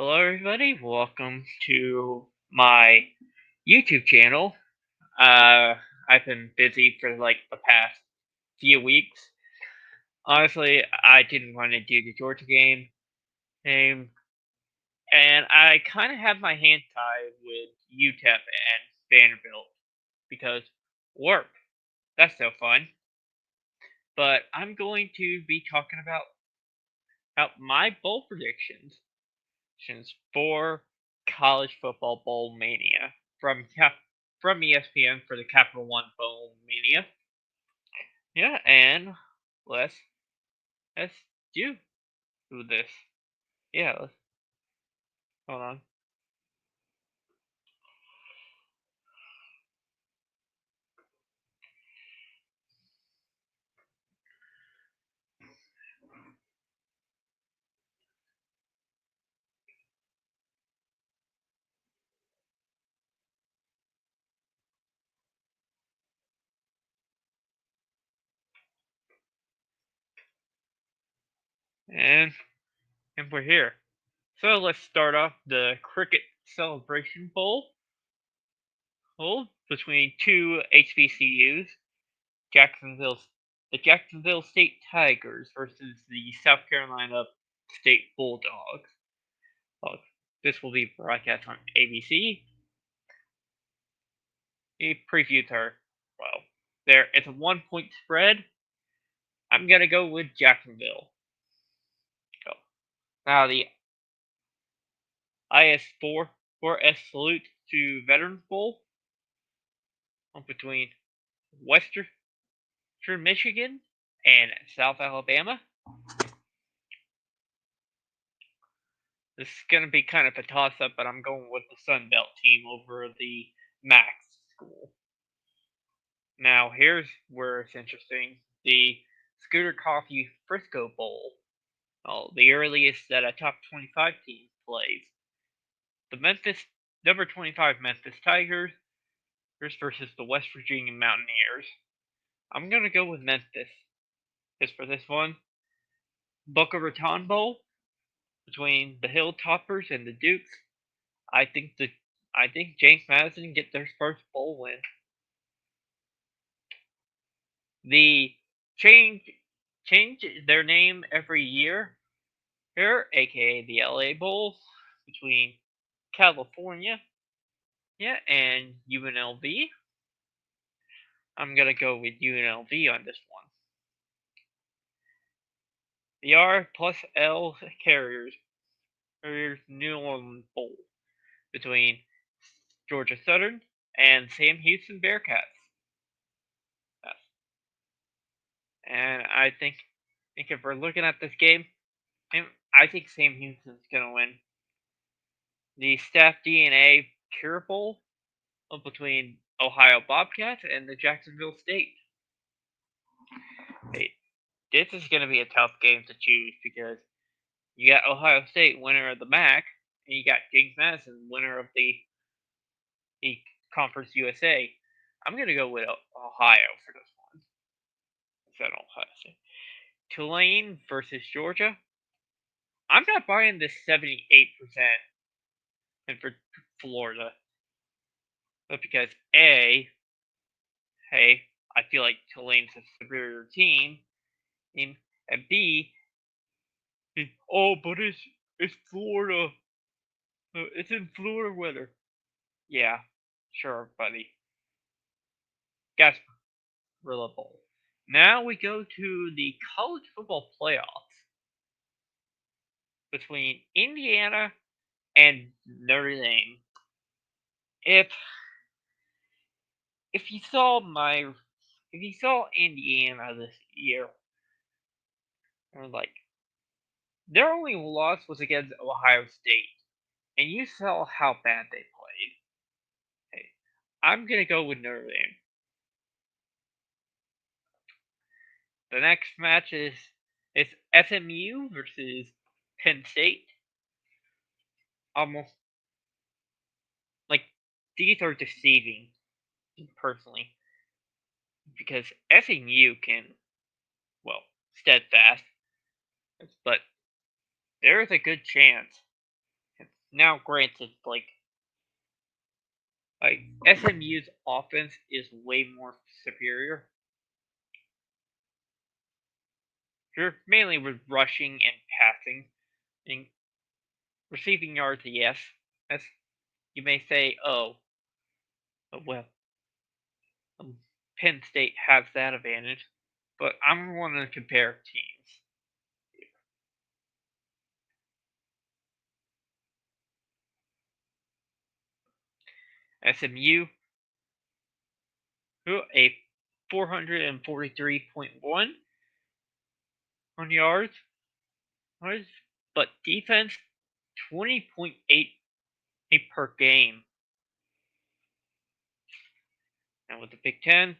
Hello, everybody. Welcome to my YouTube channel. Uh, I've been busy for like the past few weeks. Honestly, I didn't want to do the Georgia game, and I kind of have my hand tied with UTEP and Vanderbilt because work. That's no fun. But I'm going to be talking about my bowl predictions for college football bowl mania from ESPN for the Capital One Bowl mania. Yeah, and let's let's do this. Yeah, hold on. And we're here. So let's start off the Cricket Celebration Bowl between two HBCUs, Jacksonville, the Jacksonville State Tigers versus the South Carolina State Bulldogs. This will be broadcast on ABC. The previews are, well, there. It's a 1 point spread. I'm gonna go with Jacksonville. Go. Now the IS4S salute to Veterans Bowl between Western Michigan and South Alabama. This is gonna be kind of a toss-up, but I'm going with the Sun Belt team over the Max school. Now here's where it's interesting: the Scooter Coffee Frisco Bowl. The earliest that a top 25 team plays. The number 25 Memphis Tigers versus the West Virginia Mountaineers. I'm gonna go with Memphis. As for this one, Boca Raton Bowl between the Hilltoppers and the Dukes. I think James Madison get their first bowl win. The change their name every year here, aka the LA Bowl, between California, and UNLV. I'm gonna go with UNLV on this one. The R plus L Carriers New Orleans Bowl between Georgia Southern and Sam Houston Bearcats. Yes. And I think if we're looking at this game, I think Sam Houston's gonna win. The Staff DNA Cure Bowl between Ohio Bobcats and the Jacksonville State. This is going to be a tough game to choose because you got Ohio State, winner of the MAC, and you got James Madison, winner of the Conference USA. I'm going to go with Ohio for this one. Instead of Ohio State. Tulane versus Georgia. I'm not buying this 78% and for Florida. But because A, hey, I feel like Tulane's a superior team, and B, oh, but it's Florida. It's in Florida weather. Yeah, sure, buddy. Gasparilla Bowl. Now we go to the college football playoffs between Indiana and Notre Dame. If if you saw Indiana this year, or like their only loss was against Ohio State, and you saw how bad they played. Hey, I'm gonna go with Notre Dame. The next match is SMU versus Penn State. Almost like these are deceiving, personally, because SMU can, well, steadfast, but there is a good chance Now, granted, like SMU's offense is way more superior. You're mainly with rushing and passing, and receiving yards. Yes, as you may say, well, Penn State has that advantage, but I'm going to compare teams. SMU, who a 443.1 on yards, but defense 20.8 per game. And with the Big Ten,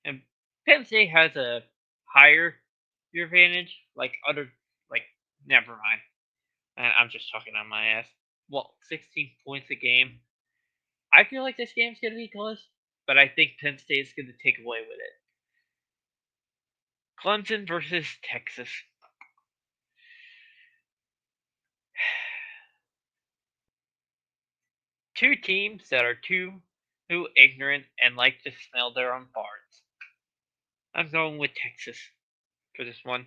and Penn State has a higher year advantage, like never mind. I'm just talking on my ass. Well, 16 points a game. I feel like this game's gonna be close, but I think Penn State's gonna take away with it. Clemson versus Texas. Two teams that are too ignorant and like to smell their own farts. I'm going with Texas for this one.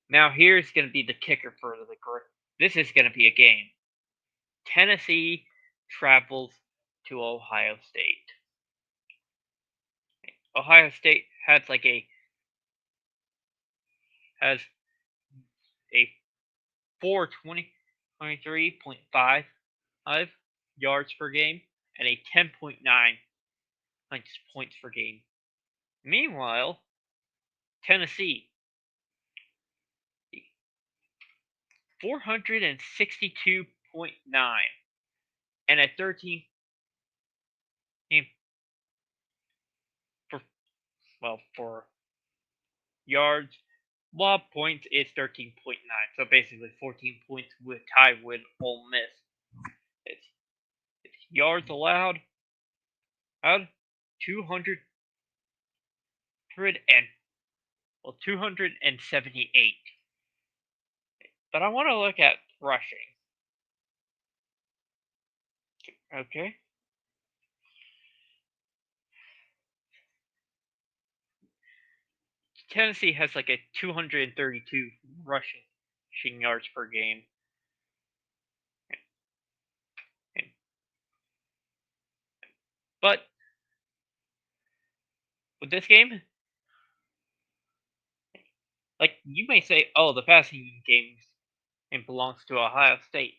Now here's going to be the kicker for the group. This is going to be a game. Tennessee travels to Ohio State. Ohio State has a 423.5 yards per game and a 10.9 points per game. Meanwhile, Tennessee 462.9 and a 13 for yards. While points is 13.9, so basically 14 points with tied with Ole Miss. It's yards allowed out 200 and 278. But I want to look at rushing. Okay. Tennessee has like a 232 rushing yards per game. But with this game, like you may say, oh, the passing game belongs to Ohio State,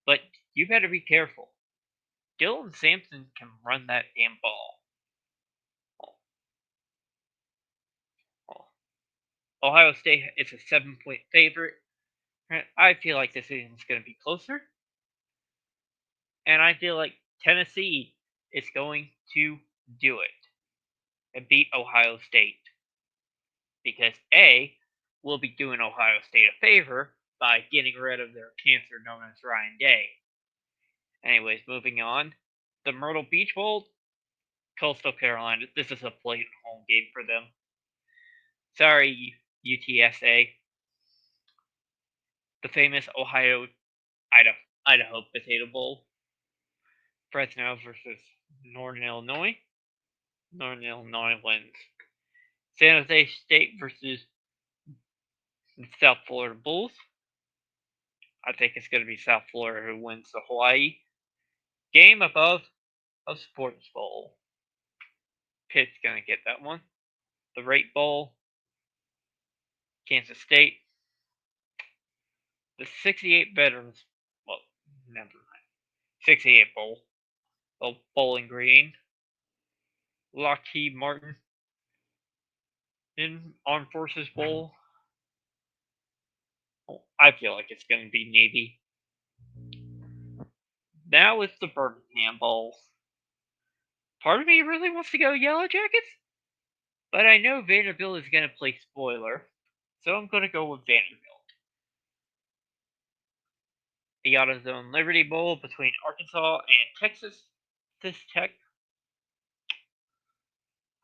but you better be careful. Dylan Sampson can run that damn ball. Ohio State is a 7-point favorite. I feel like this is going to be closer. And I feel like Tennessee is going to do it and beat Ohio State. Because A, will be doing Ohio State a favor by getting rid of their cancer known as Ryan Day. Anyways, moving on. The Myrtle Beach Bowl, Coastal Carolina. This is a blatant home game for them. Sorry, UTSA. The famous Idaho Potato Bowl. Fresno versus Northern Illinois. Northern Illinois wins. San Jose State versus South Florida Bulls. I think it's going to be South Florida who wins the Hawaii game above a Sports Bowl. Pitt's going to get that one. The Rate Bowl. Kansas State. The 68 Veterans. Well, never mind. 68 Bowl. The Bowling Green. Lockheed Martin. In Armed Forces Bowl. I feel like it's going to be Navy. Now it's the Birmingham Bowl. Part of me really wants to go Yellow Jackets, but I know Vanderbilt is going to play spoiler, so I'm going to go with Vanderbilt. The AutoZone Liberty Bowl between Arkansas and Texas Tech.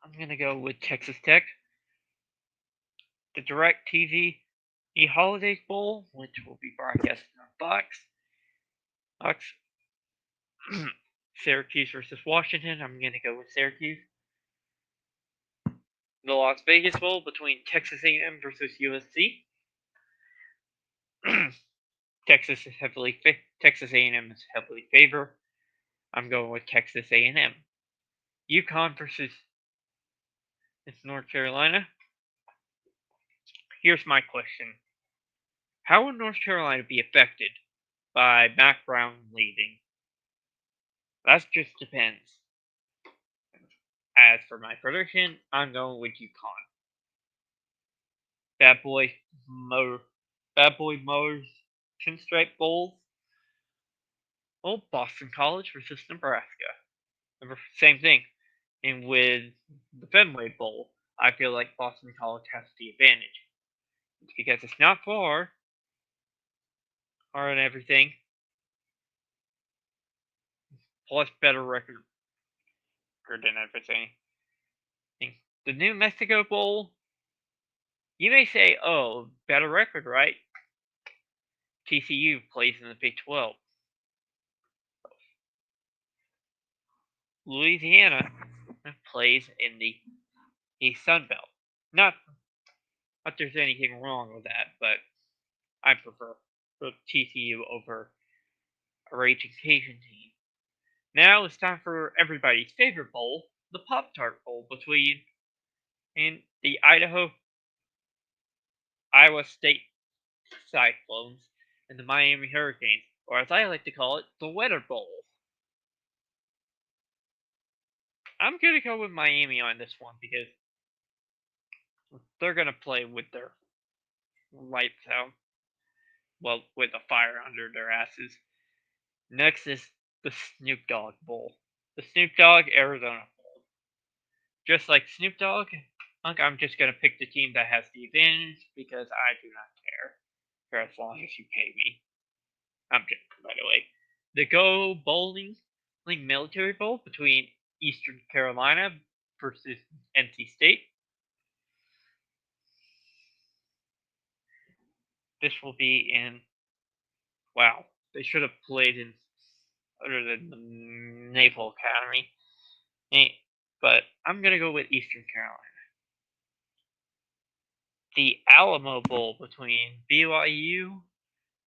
I'm going to go with Texas Tech. The DirecTV Holidays Bowl, which will be broadcast on Fox. Syracuse versus Washington. I'm going to go with Syracuse. The Las Vegas Bowl between Texas A&M versus USC. Texas A&M is heavily favored. I'm going with Texas A&M. UConn versus North Carolina. Here's my question. How would North Carolina be affected by Mac Brown leaving? That just depends. As for my prediction, I'm going with UConn. Bad Boy Motors Pinstripe Bowl. Oh, Boston College versus Nebraska. Same thing. And with the Fenway Bowl, I feel like Boston College has the advantage. It's because it's not far, and everything, plus better record than everything. The New Mexico Bowl, you may say, oh, better record, right? TCU plays in the Big 12. Louisiana plays in the Sun Belt. Not that there's anything wrong with that, but I prefer TCU over a raging Cajun team. Now it's time for everybody's favorite bowl, the Pop-Tart Bowl between the Iowa State Cyclones and the Miami Hurricanes, or as I like to call it, the Weather Bowl. I'm going to go with Miami on this one because they're going to play with their lights out. Well, with a fire under their asses. Next is the Snoop Dogg Bowl. The Snoop Dogg Arizona Bowl. Just like Snoop Dogg, I'm just going to pick the team that has the advantage because I do not care for as long as you pay me. I'm joking, by the way. The Go Bowling League Military Bowl between Eastern Carolina versus NC State. This will be in. Wow, they should have played in other than the Naval Academy. But I'm gonna go with Eastern Carolina. The Alamo Bowl between BYU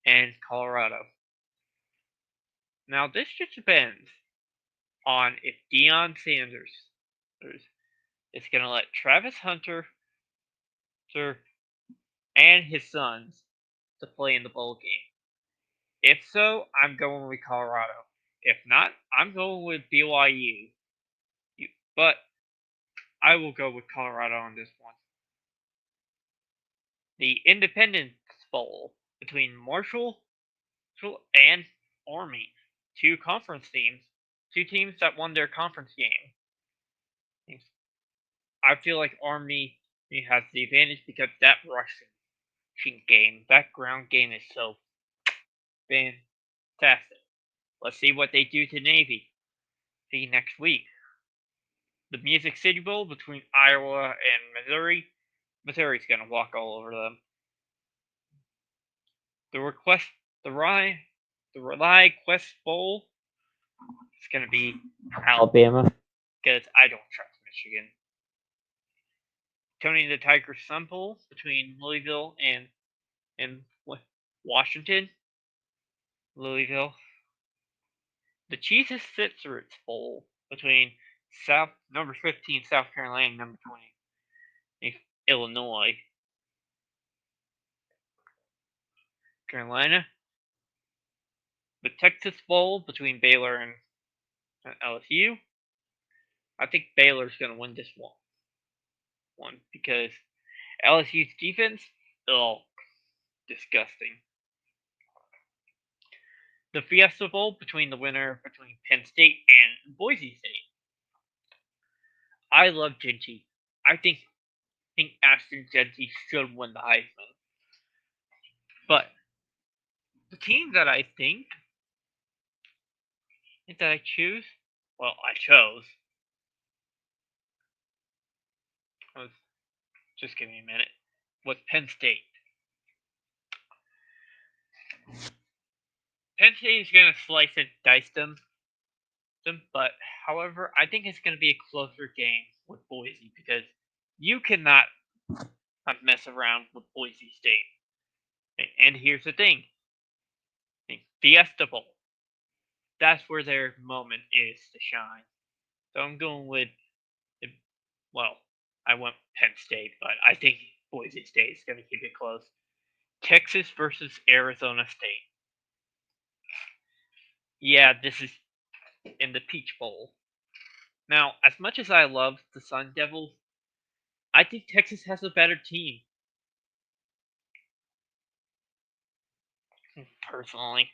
and Colorado. Now this just depends on if Deion Sanders is gonna let Travis Hunter and his sons to play in the bowl game. If so, I'm going with Colorado. If not, I'm going with BYU. But I will go with Colorado on this one. The Independence Bowl between Marshall and Army. Two conference teams. Two teams that won their conference game. I feel like Army has the advantage because that rushing game, that ground game is so fantastic. Let's see what they do to Navy. See you next week. The Music City Bowl between Iowa and Missouri. Missouri's gonna walk all over them. The Rye Quest Bowl is gonna be Alabama because I don't trust Michigan. Tony the Tiger Sun Bowl between Louisville and Washington. Louisville. The Jesus Citrus Bowl between number 15 South Carolina and number 20 Illinois. Carolina. The Texas Bowl between Baylor and LSU. I think Baylor's going to win this one because LSU's defense, disgusting. The Fiesta Bowl between the winner between Penn State and Boise State. I love Genty. I think Ashton Genty should win the Heisman. But the team that I think that I chose, I chose. Just give me a minute. Was Penn State. Penn State is going to slice and dice them, but however, I think it's going to be a closer game with Boise because you cannot mess around with Boise State. And here's the thing: Fiesta Bowl. That's where their moment is to shine. So I'm going with, well, I went Penn State, but I think Boise State is going to keep it close. Texas versus Arizona State. Yeah, this is in the Peach Bowl. Now, as much as I love the Sun Devils, I think Texas has a better team. Personally,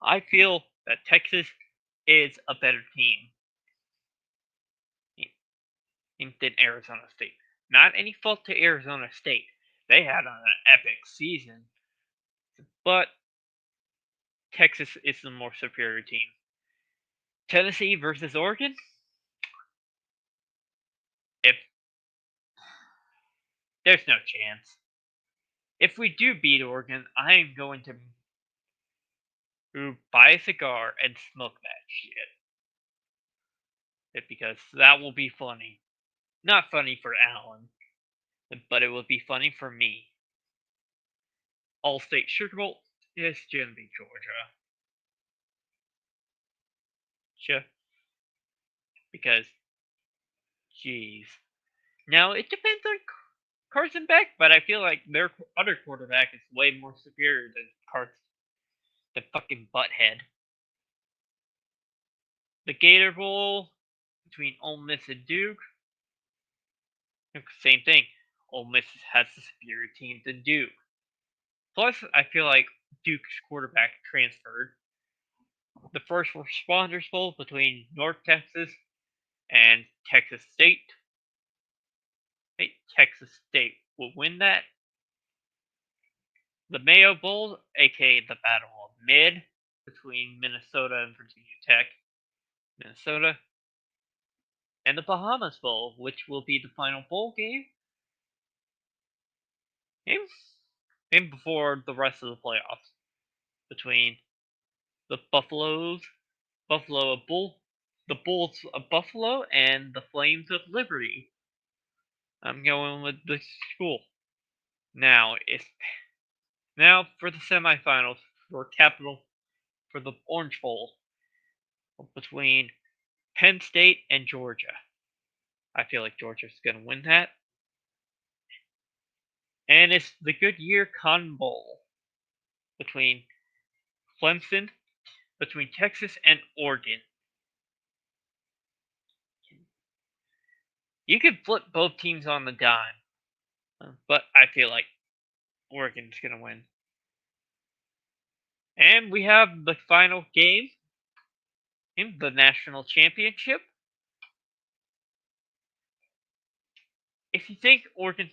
I feel that Texas is a better team than Arizona State. Not any fault to Arizona State. They had an epic season. But Texas is the more superior team. Tennessee versus Oregon? If there's no chance. If we do beat Oregon, I am going to buy a cigar and smoke that shit. Because that will be funny. Not funny for Alan, but it will be funny for me. All-State Sugar Bowl is going to be Georgia. Sure. Because, jeez. Now, it depends on Carson Beck, but I feel like their other quarterback is way more superior than Carson, the fucking butthead. The Gator Bowl between Ole Miss and Duke. Same thing. Ole Miss has the superior team than Duke. Plus, I feel like Duke's quarterback transferred. The First Responders Bowl between North Texas and Texas State. Texas State will win that. The Mayo Bowl, aka the Battle of Mid, between Minnesota and Virginia Tech. Minnesota. And the Bahamas Bowl, which will be the final bowl game. And before the rest of the playoffs. Between the Buffalo the Bulls of Buffalo, and the Flames of Liberty. I'm going with the school. Now for the semifinals for the Orange Bowl between Penn State and Georgia. I feel like Georgia's going to win that. And it's the Goodyear Cotton Bowl between Clemson, between Texas and Oregon. You could flip both teams on the dime, but I feel like Oregon's going to win. And we have the final game in the national championship. If you think Oregon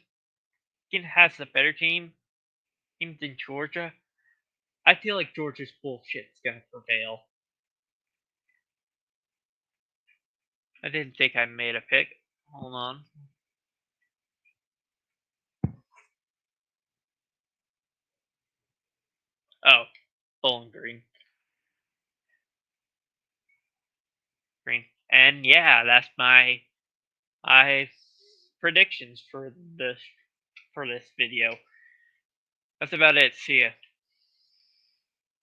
has a better team than Georgia, I feel like Georgia's bullshit is going to prevail. I didn't think I made a pick. Hold on. Oh, Bowling Green. And yeah, that's my predictions for this video. That's about it. See ya.